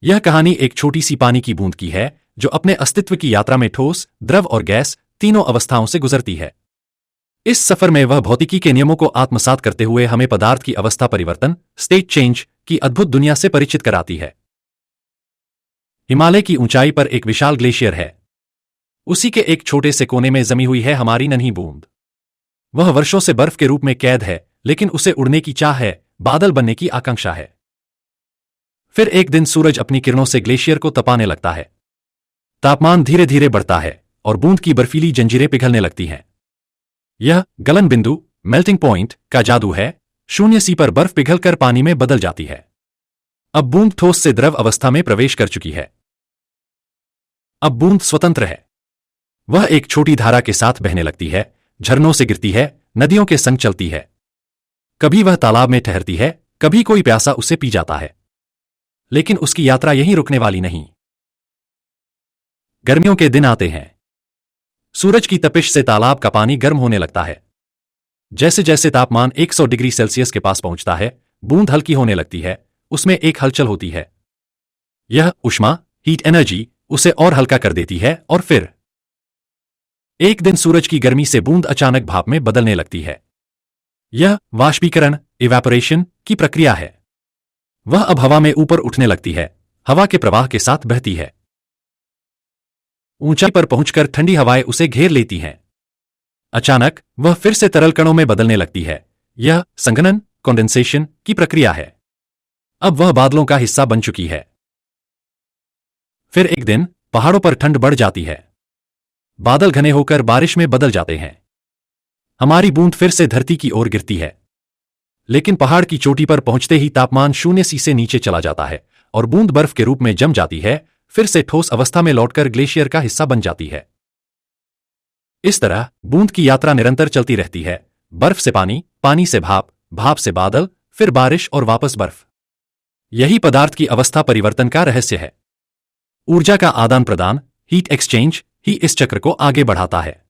यह कहानी एक छोटी सी पानी की बूंद की है जो अपने अस्तित्व की यात्रा में ठोस, द्रव और गैस तीनों अवस्थाओं से गुजरती है। इस सफर में वह भौतिकी के नियमों को आत्मसात करते हुए हमें पदार्थ की अवस्था परिवर्तन, स्टेट चेंज की अद्भुत दुनिया से परिचित कराती है। हिमालय की ऊंचाई पर एक विशाल ग्लेशियर है। उसी के एक छोटे से कोने में जमी हुई है हमारी नन्ही बूंद। वह वर्षों से बर्फ के रूप में कैद है, लेकिन उसे उड़ने की चाह है, बादल बनने की आकांक्षा है। फिर एक दिन सूरज अपनी किरणों से ग्लेशियर को तपाने लगता है। तापमान धीरे धीरे बढ़ता है और बूंद की बर्फीली जंजीरें पिघलने लगती हैं। यह गलन बिंदु, मेल्टिंग पॉइंट का जादू है। शून्य सी पर बर्फ पिघलकर पानी में बदल जाती है। अब बूंद ठोस से द्रव अवस्था में प्रवेश कर चुकी है। अब बूंद स्वतंत्र है। वह एक छोटी धारा के साथ बहने लगती है, झरनों से गिरती है, नदियों के संग चलती है। कभी वह तालाब में ठहरती है, कभी कोई प्यासा उसे पी जाता है। लेकिन उसकी यात्रा यहीं रुकने वाली नहीं। गर्मियों के दिन आते हैं। सूरज की तपिश से तालाब का पानी गर्म होने लगता है। जैसे जैसे तापमान 100 डिग्री सेल्सियस के पास पहुंचता है, बूंद हल्की होने लगती है, उसमें एक हलचल होती है। यह ऊष्मा, हीट एनर्जी, उसे और हल्का कर देती है और फिर एक दिन सूरज की गर्मी से बूंद अचानक भाप में बदलने लगती है। यह वाष्पीकरण, इवैपोरेशन की प्रक्रिया है। वह अब हवा में ऊपर उठने लगती है, हवा के प्रवाह के साथ बहती है। ऊंचाई पर पहुंचकर ठंडी हवाएं उसे घेर लेती हैं। अचानक वह फिर से तरल कणों में बदलने लगती है। यह संघनन, कंडेंसेशन की प्रक्रिया है। अब वह बादलों का हिस्सा बन चुकी है। फिर एक दिन पहाड़ों पर ठंड बढ़ जाती है। बादल घने होकर बारिश में बदल जाते हैं। हमारी बूंद फिर से धरती की ओर गिरती है। लेकिन पहाड़ की चोटी पर पहुंचते ही तापमान 0 से नीचे चला जाता है और बूंद बर्फ के रूप में जम जाती है, फिर से ठोस अवस्था में लौटकर ग्लेशियर का हिस्सा बन जाती है। इस तरह बूंद की यात्रा निरंतर चलती रहती है। बर्फ से पानी, पानी से भाप, भाप से बादल, फिर बारिश और वापस बर्फ। यही पदार्थ की अवस्था परिवर्तन का रहस्य है। ऊर्जा का आदान प्रदान, हीट एक्सचेंज ही इस चक्र को आगे बढ़ाता है।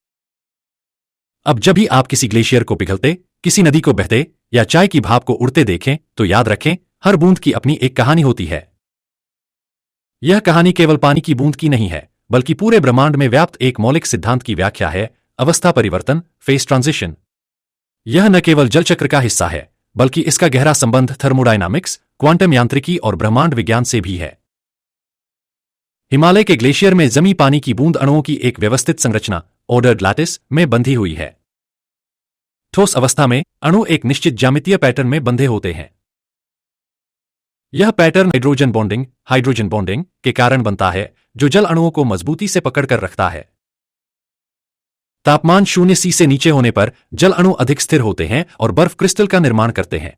अब जब भी आप किसी ग्लेशियर को पिघलते, किसी नदी को बहते या चाय की भाप को उड़ते देखें, तो याद रखें, हर बूंद की अपनी एक कहानी होती है। यह कहानी केवल पानी की बूंद की नहीं है, बल्कि पूरे ब्रह्मांड में व्याप्त एक मौलिक सिद्धांत की व्याख्या है, अवस्था परिवर्तन, फेज ट्रांजिशन। यह न केवल जलचक्र का हिस्सा है, बल्कि इसका गहरा संबंध थर्मोडायनामिक्स, क्वांटम यांत्रिकी और ब्रह्मांड विज्ञान से भी है। हिमालय के ग्लेशियर में जमी पानी की बूंद अणुओं की एक व्यवस्थित संरचना, ऑर्डर्ड लैटिस, में बंधी हुई है। ठोस अवस्था में अणु एक निश्चित ज्यामितीय पैटर्न में बंधे होते हैं। यह पैटर्न हाइड्रोजन बॉन्डिंग के कारण बनता है, जो जल अणुओं को मजबूती से पकड़कर रखता है। तापमान 0 से नीचे होने पर जल अणु अधिक स्थिर होते हैं और बर्फ क्रिस्टल का निर्माण करते हैं।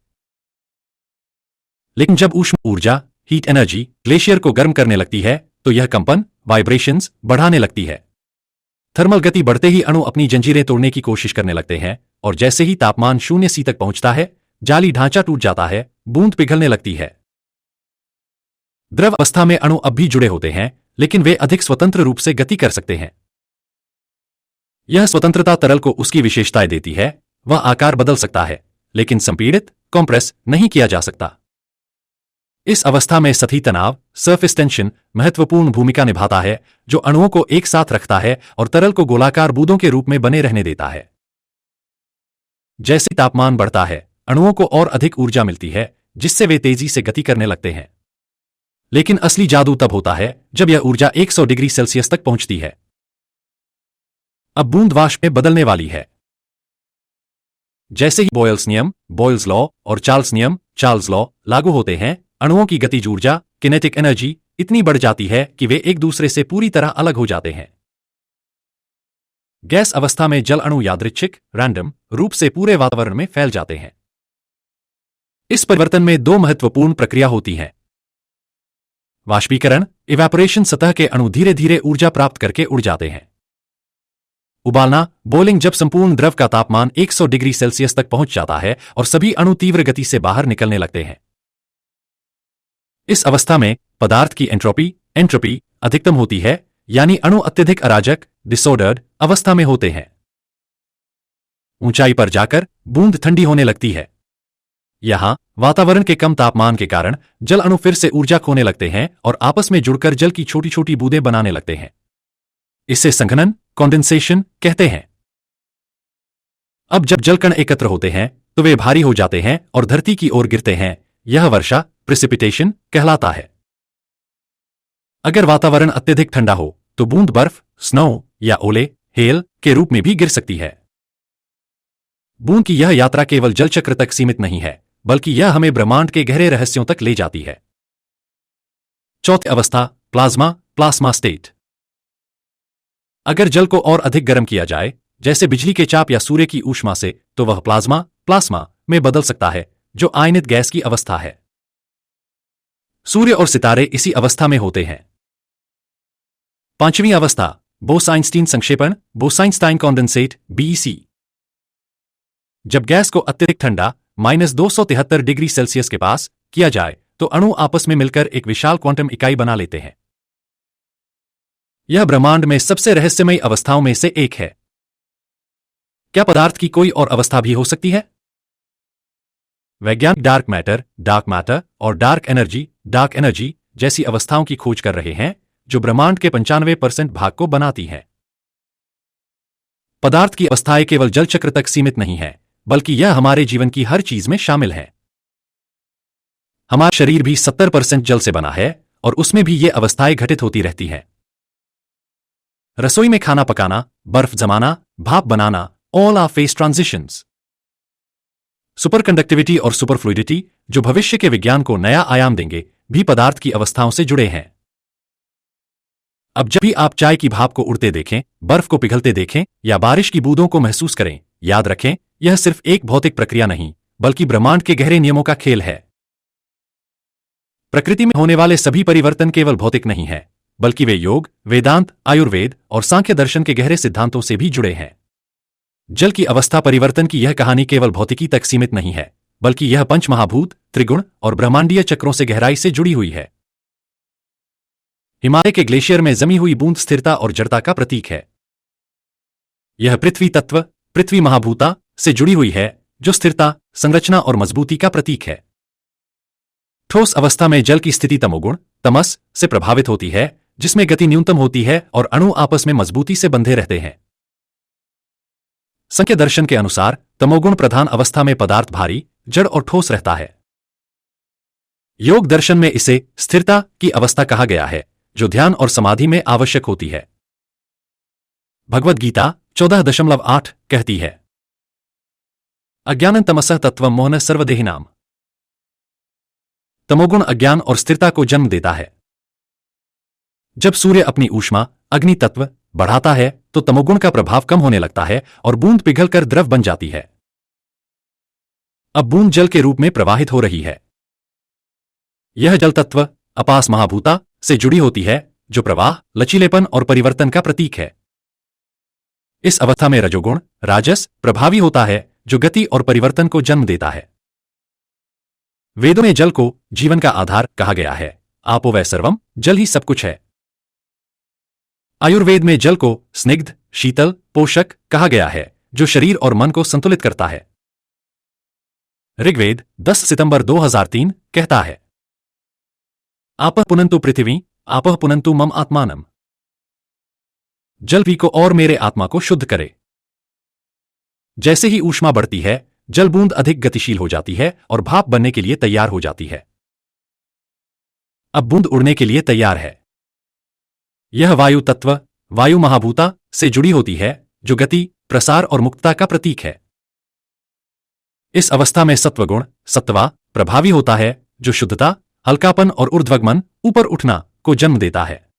लेकिन जब ऊष्मा ऊर्जा, हीट एनर्जी, ग्लेशियर को गर्म करने लगती है, तो यह कंपन, वाइब्रेशंस बढ़ाने लगती है। थर्मल गति बढ़ते ही अणु अपनी जंजीरें तोड़ने की कोशिश करने लगते हैं, और जैसे ही तापमान 0 तक पहुंचता है, जाली ढांचा टूट जाता है, बूंद पिघलने लगती है। द्रव अवस्था में अणु अब भी जुड़े होते हैं, लेकिन वे अधिक स्वतंत्र रूप से गति कर सकते हैं। यह स्वतंत्रता तरल को उसकी विशेषताएं देती है। वह आकार बदल सकता है, लेकिन संपीड़ित, कॉम्प्रेस नहीं किया जा सकता। इस अवस्था में सतही तनाव, सरफेस टेंशन, महत्वपूर्ण भूमिका निभाता है, जो अणुओं को एक साथ रखता है और तरल को गोलाकार बूंदों के रूप में बने रहने देता है। जैसे तापमान बढ़ता है, अणुओं को और अधिक ऊर्जा मिलती है, जिससे वे तेजी से गति करने लगते हैं। लेकिन असली जादू तब होता है जब यह ऊर्जा 100 डिग्री सेल्सियस तक पहुंचती है। अब बूंद वाष्प में बदलने वाली है। जैसे ही बॉयल्स नियम, बॉयल्स लॉ और चार्ल्स नियम, चार्ल्स लॉ लागू होते हैं, अणुओं की गतिज ऊर्जा, किनेटिक एनर्जी इतनी बढ़ जाती है कि वे एक दूसरे से पूरी तरह अलग हो जाते हैं। गैस अवस्था में जल अणु यादृच्छिक, रैंडम रूप से पूरे वातावरण में फैल जाते हैं। इस परिवर्तन में दो महत्वपूर्ण प्रक्रिया होती हैं। वाष्पीकरण, इवैपोरेशन, सतह के अणु धीरे धीरे ऊर्जा प्राप्त करके उड़ जाते हैं। उबालना, बॉइलिंग, जब संपूर्ण द्रव का तापमान 100 डिग्री सेल्सियस तक पहुंच जाता है और सभी अणु तीव्र गति से बाहर निकलने लगते हैं। इस अवस्था में पदार्थ की एंट्रोपी अधिकतम होती है, यानी अणु अत्यधिक अराजक, डिसऑर्डर्ड अवस्था में होते हैं। ऊंचाई पर जाकर बूंद ठंडी होने लगती है। यहाँ वातावरण के कम तापमान के कारण जल अणु फिर से ऊर्जा खोने लगते हैं और आपस में जुड़कर जल की छोटी छोटी बूंदें बनाने लगते हैं। इसे संघनन, कॉन्डेंसेशन कहते हैं। अब जब जलकण एकत्र होते हैं तो वे भारी हो जाते हैं और धरती की ओर गिरते हैं। यह वर्षा, प्रिसिपिटेशन कहलाता है। अगर वातावरण अत्यधिक ठंडा हो तो बूंद बर्फ, स्नो या ओले, हेल के रूप में भी गिर सकती है। बूंद की यह यात्रा केवल जलचक्र तक सीमित नहीं है, बल्कि यह हमें ब्रह्मांड के गहरे रहस्यों तक ले जाती है। चौथी अवस्था, प्लाज्मा, प्लास्मा स्टेट। अगर जल को और अधिक गर्म किया जाए, जैसे बिजली के चाप या सूर्य की ऊष्मा से, तो वह प्लाज्मा में बदल सकता है, जो आयनित गैस की अवस्था है। सूर्य और सितारे इसी अवस्था में होते हैं। पांचवीं अवस्था, बोस-आइंस्टीन संक्षेपण, बोस-आइंस्टाइन कॉन्डेंसेट, BEC। जब गैस को अत्यधिक ठंडा -273 डिग्री सेल्सियस के पास किया जाए तो अणु आपस में मिलकर एक विशाल क्वांटम इकाई बना लेते हैं। यह ब्रह्मांड में सबसे रहस्यमयी अवस्थाओं में से एक है। क्या पदार्थ की कोई और अवस्था भी हो सकती है? वैज्ञानिक डार्क मैटर और डार्क एनर्जी जैसी अवस्थाओं की खोज कर रहे हैं, जो ब्रह्मांड के 95% भाग को बनाती हैं। पदार्थ की अवस्थाएं केवल जलचक्र तक सीमित नहीं है, बल्कि यह हमारे जीवन की हर चीज में शामिल है। हमारा शरीर भी 70% जल से बना है और उसमें भी ये अवस्थाएं घटित होती रहती हैं। रसोई में खाना पकाना, बर्फ जमाना, भाप बनाना, all are phase transitions. Superconductivity और सुपरफ्लूइडिटी, जो भविष्य के विज्ञान को नया आयाम देंगे, भी पदार्थ की अवस्थाओं से जुड़े हैं। अब जब भी आप चाय की भाप को उड़ते देखें, बर्फ को पिघलते देखें या बारिश की बूंदों को महसूस करें, याद रखें, यह सिर्फ एक भौतिक प्रक्रिया नहीं, बल्कि ब्रह्मांड के गहरे नियमों का खेल है। प्रकृति में होने वाले सभी परिवर्तन केवल भौतिक नहीं है, बल्कि वे योग, वेदांत, आयुर्वेद और सांख्य दर्शन के गहरे सिद्धांतों से भी जुड़े हैं। जल की अवस्था परिवर्तन की यह कहानी केवल भौतिकी तक सीमित नहीं है, बल्कि यह पंचमहाभूत, त्रिगुण और ब्रह्मांडीय चक्रों से गहराई से जुड़ी हुई है। हिमालय के ग्लेशियर में जमी हुई बूंद स्थिरता और जड़ता का प्रतीक है। यह पृथ्वी तत्व, पृथ्वी महाभूता से जुड़ी हुई है, जो स्थिरता, संरचना और मजबूती का प्रतीक है। ठोस अवस्था में जल की स्थिति तमोगुण, तमस से प्रभावित होती है, जिसमें गति न्यूनतम होती है और अणु आपस में मजबूती से बंधे रहते हैं। सांख्य दर्शन के अनुसार तमोगुण प्रधान अवस्था में पदार्थ भारी, जड़ और ठोस रहता है। योग दर्शन में इसे स्थिरता की अवस्था कहा गया है, जो ध्यान और समाधि में आवश्यक होती है। भगवद गीता 14.8 कहती है, अज्ञानं तमसः तत्वं मोहनः सर्वदेहिनाम्। तमोगुण अज्ञान और स्थिरता को जन्म देता है। जब सूर्य अपनी ऊष्मा, अग्नि तत्व बढ़ाता है तो तमोगुण का प्रभाव कम होने लगता है और बूंद पिघलकर द्रव बन जाती है। अब बूंद जल के रूप में प्रवाहित हो रही है। यह जल तत्व अपास महाभूता से जुड़ी होती है, जो प्रवाह, लचीलेपन और परिवर्तन का प्रतीक है। इस अवस्था में रजोगुण, राजस प्रभावी होता है, जो गति और परिवर्तन को जन्म देता है। वेदों में जल को जीवन का आधार कहा गया है। आपो वै सर्वम, जल ही सब कुछ है। आयुर्वेद में जल को स्निग्ध, शीतल, पोषक कहा गया है, जो शरीर और मन को संतुलित करता है। ऋग्वेद 10 सितंबर 2003 कहता है, आपः पुनन्तु पृथिवी, आपः पुनन्तु मम आत्मानम। जल भी को और मेरे आत्मा को शुद्ध करे। जैसे ही ऊष्मा बढ़ती है, जल बूंद अधिक गतिशील हो जाती है और भाप बनने के लिए तैयार हो जाती है। अब बूंद उड़ने के लिए तैयार है। यह वायु तत्व, वायु महाभूता से जुड़ी होती है, जो गति, प्रसार और मुक्तता का प्रतीक है। इस अवस्था में सत्वगुण, सत्वा प्रभावी होता है, जो शुद्धता, हल्कापन और ऊर्ध्वगमन, ऊपर उठना को जन्म देता है।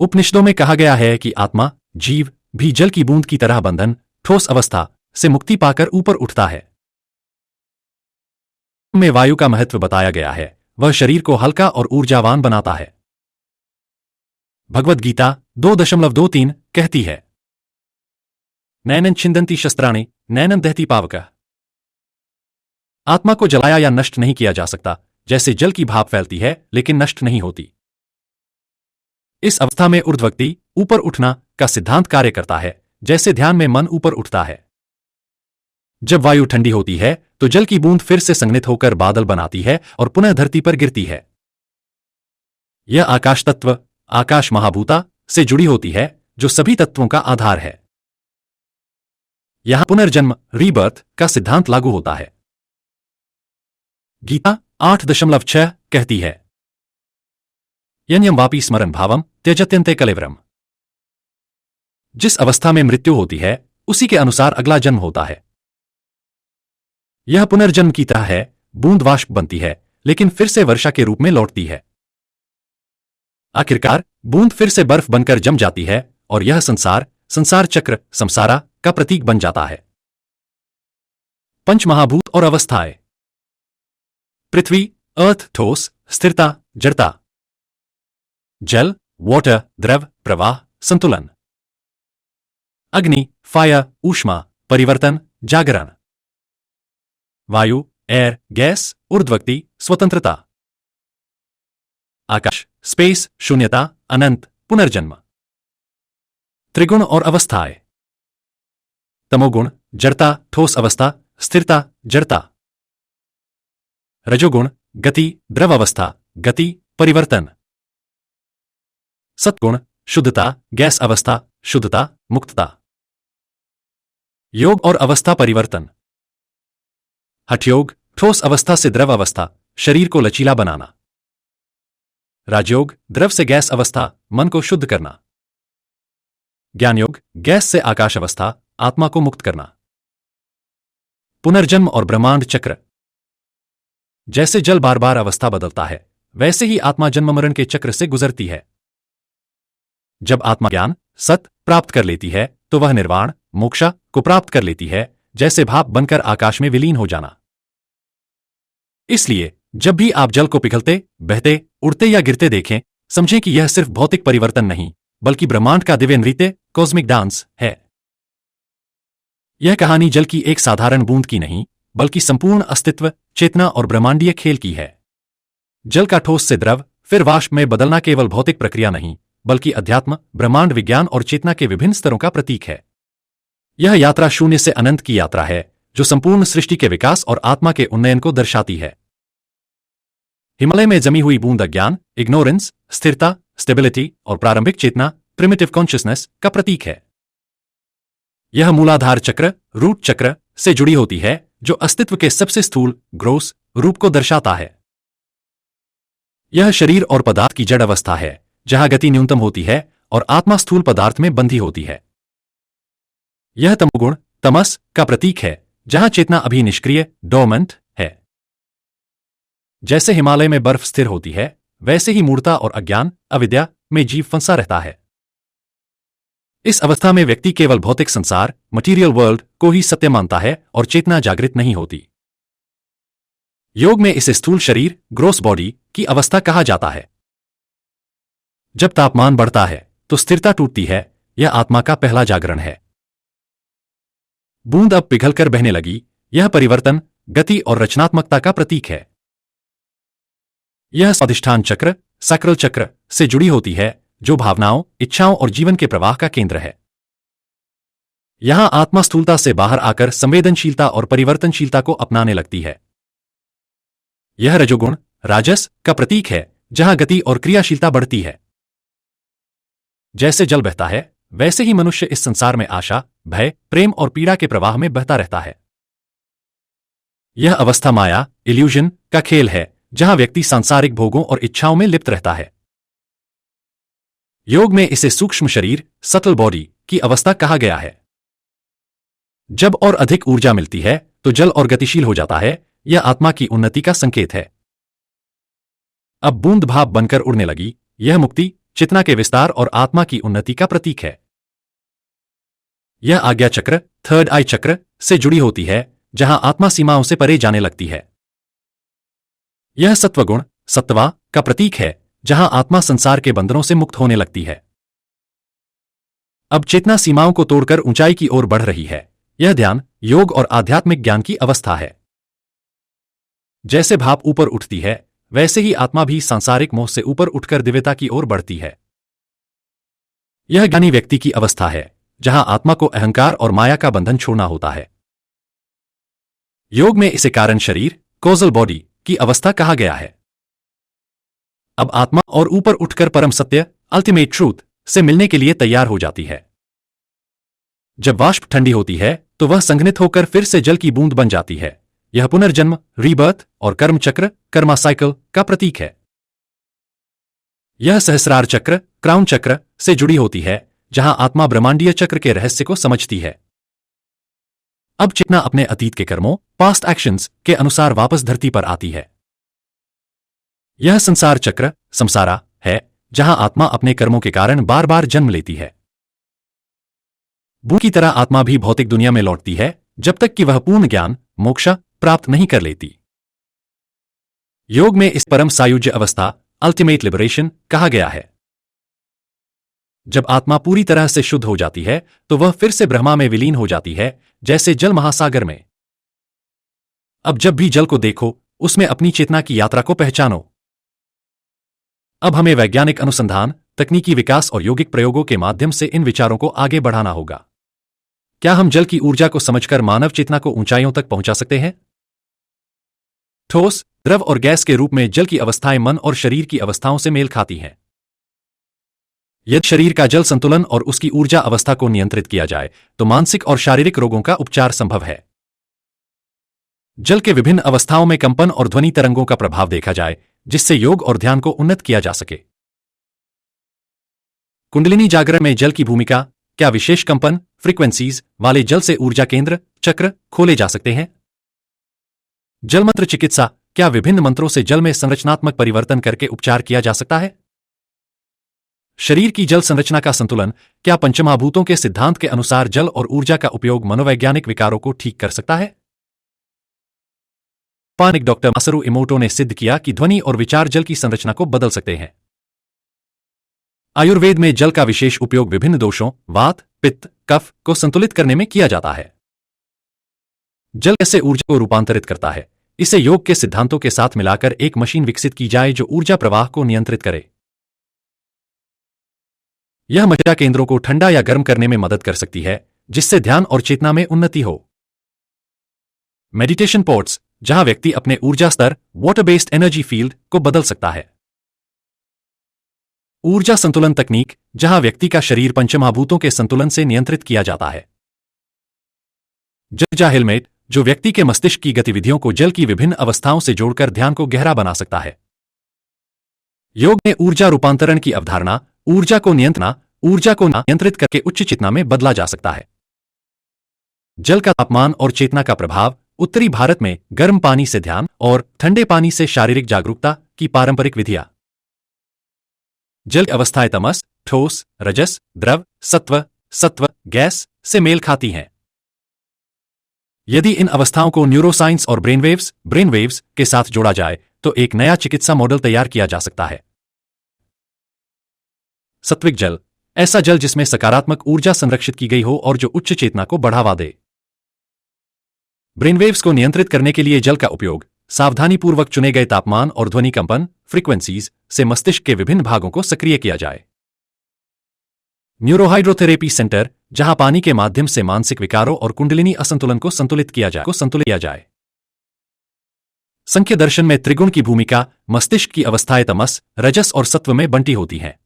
उपनिषदों में कहा गया है कि आत्मा, जीव भी जल की बूंद की तरह बंधन, ठोस अवस्था से मुक्ति पाकर ऊपर उठता है। में वायु का महत्व बताया गया है, वह शरीर को हल्का और ऊर्जावान बनाता है। भगवद गीता 2.23 कहती है, नैनं छिन्दन्ति शस्त्राणि नैनं दहति पावकः। आत्मा को जलाया या नष्ट नहीं किया जा सकता, जैसे जल की भाप फैलती है लेकिन नष्ट नहीं होती। इस अवस्था में ऊर्ध्वगति, ऊपर उठना का सिद्धांत कार्य करता है, जैसे ध्यान में मन ऊपर उठता है। जब वायु ठंडी होती है तो जल की बूंद फिर से संघनित होकर बादल बनाती है और पुनः धरती पर गिरती है। यह आकाश तत्व, आकाश महाभूता से जुड़ी होती है, जो सभी तत्वों का आधार है। यहां पुनर्जन्म, रीबर्थ का सिद्धांत लागू होता है। गीता 8.6 कहती है, यन्यम वापी स्मरण भावम त्यजत्यन्ते कलेवरम। जिस अवस्था में मृत्यु होती है उसी के अनुसार अगला जन्म होता है। यह पुनर्जन्म की तरह है, बूंद वाष्प बनती है लेकिन फिर से वर्षा के रूप में लौटती है। आखिरकार बूंद फिर से बर्फ बनकर जम जाती है और यह संसार चक्र, संसारा का प्रतीक बन जाता है। पंचमहाभूत और अवस्थाएं। पृथ्वी, अर्थ, ठोस, स्थिरता, जड़ता। जल, वाटर, द्रव, प्रवाह, संतुलन। अग्नि, फायर, ऊष्मा, परिवर्तन, जागरण। वायु, एयर, गैस, ऊर्ध्वगति, स्वतंत्रता। आकाश, स्पेस, शून्यता, अनंत, पुनर्जन्म। त्रिगुण और अवस्थाएं। तमोगुण, जड़ता, ठोस अवस्था, स्थिरता, जड़ता। रजोगुण, गति, द्रव अवस्था, गति, परिवर्तन। सत्गुण, शुद्धता, गैस अवस्था, शुद्धता, मुक्तता। योग और अवस्था परिवर्तन। हठयोग, ठोस अवस्था से द्रव अवस्था, शरीर को लचीला बनाना। राजयोग, द्रव से गैस अवस्था, मन को शुद्ध करना। ज्ञानयोग, गैस से आकाश अवस्था, आत्मा को मुक्त करना। पुनर्जन्म और ब्रह्मांड चक्र। जैसे जल बार बार अवस्था बदलता है, वैसे ही आत्मा जन्म मरण के चक्र से गुजरती है। जब आत्मा ज्ञान, सत प्राप्त कर लेती है तो वह निर्वाण, मोक्षा को प्राप्त कर लेती है, जैसे भाप बनकर आकाश में विलीन हो जाना। इसलिए जब भी आप जल को पिघलते, बहते, उड़ते या गिरते देखें, समझें कि यह सिर्फ भौतिक परिवर्तन नहीं, बल्कि ब्रह्मांड का दिव्य नृत्य, कॉस्मिक डांस है। यह कहानी जल की एक साधारण बूंद की नहीं, बल्कि संपूर्ण अस्तित्व, चेतना और ब्रह्मांडीय खेल की है। जल का ठोस से द्रव, फिर वाष्प में बदलना केवल भौतिक प्रक्रिया नहीं, बल्कि अध्यात्म, ब्रह्मांड विज्ञान और चेतना के विभिन्न स्तरों का प्रतीक है। यह यात्रा शून्य से अनंत की यात्रा है, जो संपूर्ण सृष्टि के विकास और आत्मा के उन्नयन को दर्शाती है। हिमालय में जमी हुई बूंद अज्ञान, इग्नोरेंस, स्थिरता, स्टेबिलिटी और प्रारंभिक चेतना, प्रिमिटिव कॉन्शियसनेस का प्रतीक है। यह मूलाधार चक्र, रूट चक्र से जुड़ी होती है, जो अस्तित्व के सबसे स्थूल, ग्रोस रूप को दर्शाता है। यह शरीर और पदार्थ की जड़ अवस्था है, जहां गति न्यूनतम होती है और आत्मा स्थूल पदार्थ में बंधी होती है। यह तमोगुण, तमस का प्रतीक है, जहां चेतना अभी निष्क्रिय, डोरमेंट है। जैसे हिमालय में बर्फ स्थिर होती है, वैसे ही मूढ़ता और अज्ञान, अविद्या में जीव फंसा रहता है। इस अवस्था में व्यक्ति केवल भौतिक संसार, मटीरियल वर्ल्ड को ही सत्य मानता है और चेतना जागृत नहीं होती। योग में इसे स्थूल शरीर, ग्रोस बॉडी की अवस्था कहा जाता है। जब तापमान बढ़ता है तो स्थिरता टूटती है, यह आत्मा का पहला जागरण है। बूंद अब पिघलकर बहने लगी, यह परिवर्तन, गति और रचनात्मकता का प्रतीक है। यह स्वाधिष्ठान चक्र, सक्रल चक्र से जुड़ी होती है, जो भावनाओं, इच्छाओं और जीवन के प्रवाह का केंद्र है। यहां आत्मा स्थूलता से बाहर आकर संवेदनशीलता और परिवर्तनशीलता को अपनाने लगती है। यह रजोगुण, राजस का प्रतीक है, जहां गति और क्रियाशीलता बढ़ती है। जैसे जल बहता है, वैसे ही मनुष्य इस संसार में आशा, भय, प्रेम और पीड़ा के प्रवाह में बहता रहता है। यह अवस्था माया, इल्यूजन का खेल है, जहां व्यक्ति सांसारिक भोगों और इच्छाओं में लिप्त रहता है। योग में इसे सूक्ष्म शरीर, सटल बॉडी की अवस्था कहा गया है। जब और अधिक ऊर्जा मिलती है तो जल और गतिशील हो जाता है, यह आत्मा की उन्नति का संकेत है। अब बूंद भाप बनकर उड़ने लगी, यह मुक्ति, चेतना के विस्तार और आत्मा की उन्नति का प्रतीक है। यह आज्ञा चक्र, थर्ड आई चक्र से जुड़ी होती है, जहां आत्मा सीमाओं से परे जाने लगती है। यह सत्वगुण, सत्वा का प्रतीक है, जहां आत्मा संसार के बंधनों से मुक्त होने लगती है। अब चेतना सीमाओं को तोड़कर ऊंचाई की ओर बढ़ रही है। यह ध्यान, योग और आध्यात्मिक ज्ञान की अवस्था है। जैसे भाप ऊपर उठती है, वैसे ही आत्मा भी सांसारिक मोह से ऊपर उठकर दिव्यता की ओर बढ़ती है। यह ज्ञानी व्यक्ति की अवस्था है, जहां आत्मा को अहंकार और माया का बंधन छोड़ना होता है। योग में इसे कारण शरीर, कॉजल बॉडी की अवस्था कहा गया है। अब आत्मा और ऊपर उठकर परम सत्य, अल्टीमेट ट्रूथ से मिलने के लिए तैयार हो जाती है। जब वाष्प ठंडी होती है तो वह संघनित होकर फिर से जल की बूंद बन जाती है। यह पुनर्जन्म, रीबर्थ और कर्म चक्र, कर्मा साइकिल का प्रतीक है। यह सहस्रार चक्र, क्राउन चक्र से जुड़ी होती है, जहां आत्मा ब्रह्मांडीय चक्र के रहस्य को समझती है। अब चेतना अपने अतीत के कर्मों, पास्ट एक्शंस के अनुसार वापस धरती पर आती है। यह संसार चक्र, संसारा है, जहां आत्मा अपने कर्मों के कारण बार बार जन्म लेती है। बूंद की तरह आत्मा भी भौतिक दुनिया में लौटती है जब तक कि वह पूर्ण ज्ञान, मोक्ष प्राप्त नहीं कर लेती। योग में इस परम सायुज्य अवस्था, अल्टीमेट लिबरेशन कहा गया है। जब आत्मा पूरी तरह से शुद्ध हो जाती है तो वह फिर से ब्रह्मा में विलीन हो जाती है, जैसे जल महासागर में। अब जब भी जल को देखो, उसमें अपनी चेतना की यात्रा को पहचानो। अब हमें वैज्ञानिक अनुसंधान, तकनीकी विकास और यौगिक प्रयोगों के माध्यम से इन विचारों को आगे बढ़ाना होगा। क्या हम जल की ऊर्जा को समझकर मानव चेतना को ऊंचाइयों तक पहुंचा सकते हैं? ठोस, द्रव और गैस के रूप में जल की अवस्थाएं मन और शरीर की अवस्थाओं से मेल खाती हैं। यदि शरीर का जल संतुलन और उसकी ऊर्जा अवस्था को नियंत्रित किया जाए तो मानसिक और शारीरिक रोगों का उपचार संभव है। जल के विभिन्न अवस्थाओं में कंपन और ध्वनि तरंगों का प्रभाव देखा जाए, जिससे योग और ध्यान को उन्नत किया जा सके। कुंडलिनी जागरण में जल की भूमिका, क्या विशेष कंपन फ्रीक्वेंसीज वाले जल से ऊर्जा केंद्र, चक्र खोले जा सकते हैं? जल मंत्र चिकित्सा, क्या विभिन्न मंत्रों से जल में संरचनात्मक परिवर्तन करके उपचार किया जा सकता है? शरीर की जल संरचना का संतुलन, क्या पंचमहाभूतों के सिद्धांत के अनुसार जल और ऊर्जा का उपयोग मनोवैज्ञानिक विकारों को ठीक कर सकता है? पानिक डॉक्टर मासरू इमोटो ने सिद्ध किया कि ध्वनि और विचार जल की संरचना को बदल सकते हैं। आयुर्वेद में जल का विशेष उपयोग विभिन्न दोषों, वात, पित्त, कफ को संतुलित करने में किया जाता है। जल कैसे ऊर्जा को रूपांतरित करता है, इसे योग के सिद्धांतों के साथ मिलाकर एक मशीन विकसित की जाए जो ऊर्जा प्रवाह को नियंत्रित करे। यह मज्जा केंद्रों को ठंडा या गर्म करने में मदद कर सकती है, जिससे ध्यान और चेतना में उन्नति हो। मेडिटेशन पॉट्स, जहां व्यक्ति अपने ऊर्जा स्तर, वाटर बेस्ड एनर्जी फील्ड को बदल सकता है। ऊर्जा संतुलन तकनीक, जहां व्यक्ति का शरीर पंचमहाभूतों के संतुलन से नियंत्रित किया जाता है। जल हेलमेट, जो व्यक्ति के मस्तिष्क की गतिविधियों को जल की विभिन्न अवस्थाओं से जोड़कर ध्यान को गहरा बना सकता है। योग में ऊर्जा रूपांतरण की अवधारणा, ऊर्जा को नियंत्रित करके उच्च चेतना में बदला जा सकता है। जल का तापमान और चेतना का प्रभाव, उत्तरी भारत में गर्म पानी से ध्यान और ठंडे पानी से शारीरिक जागरूकता की पारंपरिक विधियां। जल अवस्थाएं तमस, ठोस, रजस, द्रव, सत्व, गैस से मेल खाती हैं। यदि इन अवस्थाओं को न्यूरोसाइंस और ब्रेनवेव्स के साथ जोड़ा जाए तो एक नया चिकित्सा मॉडल तैयार किया जा सकता है। सत्विक जल, ऐसा जल जिसमें सकारात्मक ऊर्जा संरक्षित की गई हो और जो उच्च चेतना को बढ़ावा दे। ब्रेनवेव्स को नियंत्रित करने के लिए जल का उपयोग सावधानीपूर्वक चुने गए तापमान और ध्वनि कंपन फ्रीक्वेंसीज से मस्तिष्क के विभिन्न भागों को सक्रिय किया जाए। न्यूरोहाइड्रोथेरेपी सेंटर, जहां पानी के माध्यम से मानसिक विकारों और कुंडलिनी असंतुलन को संतुलित किया जाए। संख्य दर्शन में त्रिगुण की भूमिका, मस्तिष्क की अवस्थाएं तमस, रजस और सत्व में बंटी होती हैं।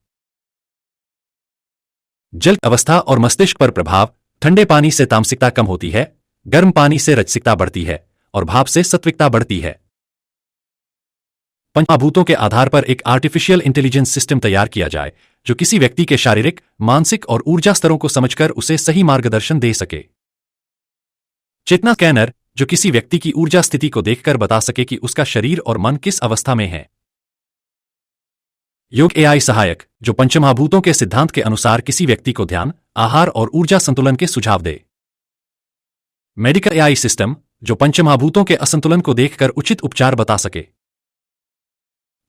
जल अवस्था और मस्तिष्क पर प्रभाव, ठंडे पानी से तामसिकता कम होती है, गर्म पानी से रजसिकता बढ़ती है और भाप से सत्विकता बढ़ती है। पंचमहाभूतों के आधार पर एक आर्टिफिशियल इंटेलिजेंस सिस्टम तैयार किया जाए जो किसी व्यक्ति के शारीरिक, मानसिक और ऊर्जा स्तरों को समझकर उसे सही मार्गदर्शन दे सके। चेतना स्कैनर, जो किसी व्यक्ति की ऊर्जा स्थिति को देखकर बता सके कि उसका शरीर और मन किस अवस्था में है। योग एआई सहायक, जो पंचमहाभूतों के सिद्धांत के अनुसार किसी व्यक्ति को ध्यान, आहार और ऊर्जा संतुलन के सुझाव दे। मेडिकल एआई सिस्टम, जो पंचमहाभूतों के असंतुलन को देखकर उचित उपचार बता सके।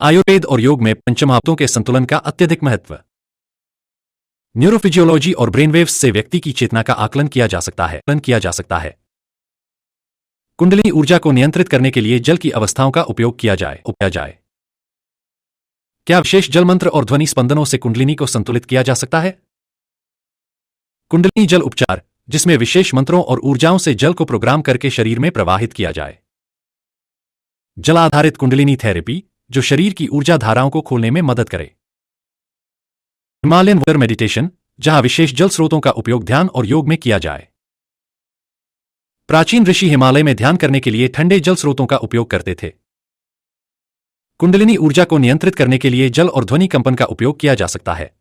आयुर्वेद और योग में पंचमहाभूतों के संतुलन का अत्यधिक महत्व। न्यूरोफिजियोलॉजी और ब्रेनवेव्स से व्यक्ति की चेतना का आकलन किया जा सकता है। कुंडलिनी ऊर्जा को नियंत्रित करने के लिए जल की अवस्थाओं का उपयोग किया जाए। क्या विशेष जल मंत्र और ध्वनि स्पंदनों से कुंडलिनी को संतुलित किया जा सकता है? कुंडलिनी जल उपचार, जिसमें विशेष मंत्रों और ऊर्जाओं से जल को प्रोग्राम करके शरीर में प्रवाहित किया जाए। जल आधारित कुंडलिनी थेरेपी, जो शरीर की ऊर्जा धाराओं को खोलने में मदद करे। हिमालयन वाटर मेडिटेशन, जहां विशेष जल स्रोतों का उपयोग ध्यान और योग में किया जाए। प्राचीन ऋषि हिमालय में ध्यान करने के लिए ठंडे जल स्रोतों का उपयोग करते थे। कुंडलिनी ऊर्जा को नियंत्रित करने के लिए जल और ध्वनि कंपन का उपयोग किया जा सकता है।